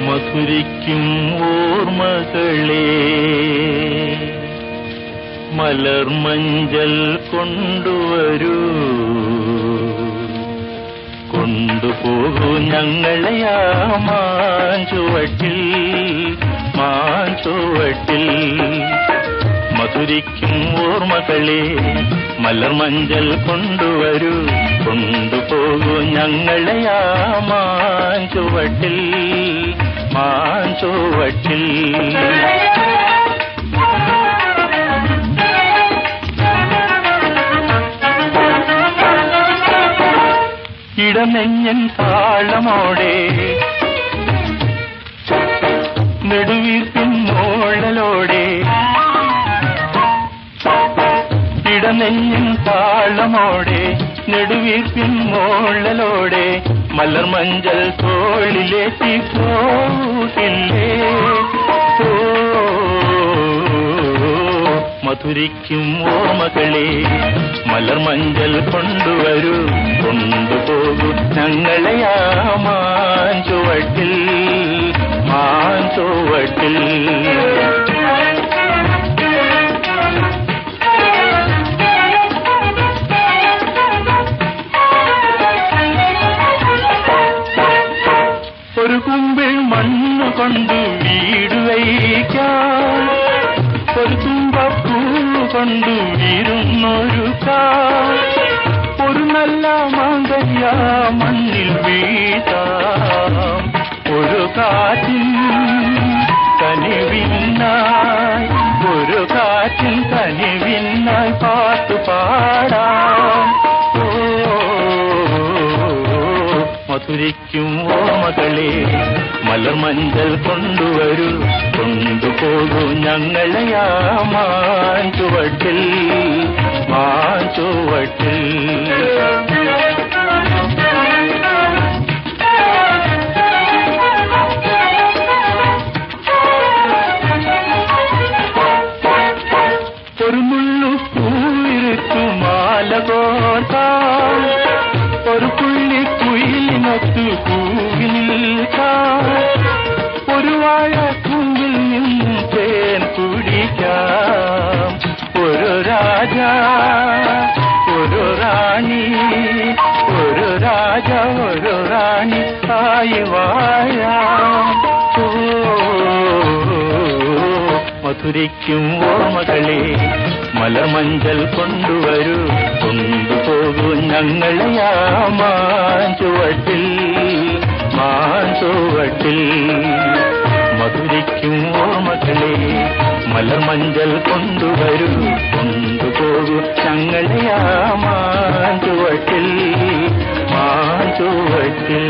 മധുരിക്കും ഓർമ്മകളെ മലർമഞ്ചൽ കൊണ്ടുവരൂ, കൊണ്ടുപോകൂ ഞങ്ങളെയാ മാഞ്ചുവട്ടിൽ, മാഞ്ചുവട്ടിൽ. മധുരിക്കും ഓർമ്മകളെ മലർമഞ്ചൽ കൊണ്ടുവരൂ, കൊണ്ടുപോകൂ ഞങ്ങളെയാ മാഞ്ചുവട്ടിൽ, മാഞ്ചുവട്ടിൽ. ഇടനെഞ്ഞൻ താളമോടെ നെടുവീർപ്പിൻ മോളലോടെ, ഇടനെഞ്ഞൻ താളമോടെ നെടുവീർപ്പിൻ മോളലോടെ മലർമഞ്ചൽ തോളിലേറ്റി പോകില്ലേ. മധുരിക്കും ഓർമ്മകളെ മലർമഞ്ചൽ കൊണ്ടുവരൂ, കൊണ്ടുപോകൂ ഞങ്ങളെയാ മാഞ്ചുവട്ടിൽ, മാഞ്ചുവട്ടിൽ. ഒരു കുമ്പിൾ മണ്ണുകൊണ്ട് വീട് വയ്ക്കാം, ഒരു തുമ്പപ്പൂ കൊണ്ട് വീരുന്നൊരുക്കാം, ഒരു നല്ല മാങ്കയ്യ മണ്ണിൽ വീഴ്ത്താം. ഒരു കാറ്റിൻ കനിവിനായി, ഒരു കാറ്റിൻ കനിവിനായി പാട്ടു പാടാം. മധുരിക്കും ഓർമ്മകളെ മലർമഞ്ചൽ കൊണ്ടുവരൂ, കൊണ്ടുപോകൂ ഞങ്ങളെയാ മാഞ്ചുവട്ടിൽ, മാഞ്ചുവട്ടിൽ. ഒരു മുള്ളു പൂവിരുത്തു മാല കോർത്താം, ഒരു പുള്ളി കുയിലിനൊത്തു പൂവിൽ നിൽക്കാം, ഒരു വാഴ പൂവിൽ നിന്നും തേൻ കുടിക്കാം. ഒരു രാജ, ഒരു റാണി, ഒരു രാജ, ഒരു റാണി ആയി വാഴാം. മധുരിക്കും ഓർമ്മകളെ മലർമഞ്ചൽ കൊണ്ടുവരൂ, കൊണ്ടുപോകൂ ഞങ്ങളെയാ മാഞ്ചുവട്ടിൽ, മാഞ്ചുവട്ടിൽ. മധുരിക്കും ഓർമ്മകളെ മലർമഞ്ചൽ കൊണ്ടുവരൂ, കൊണ്ടുപോകൂ ഞങ്ങളെയാ മാഞ്ചുവട്ടിൽ, മാഞ്ചുവട്ടിൽ.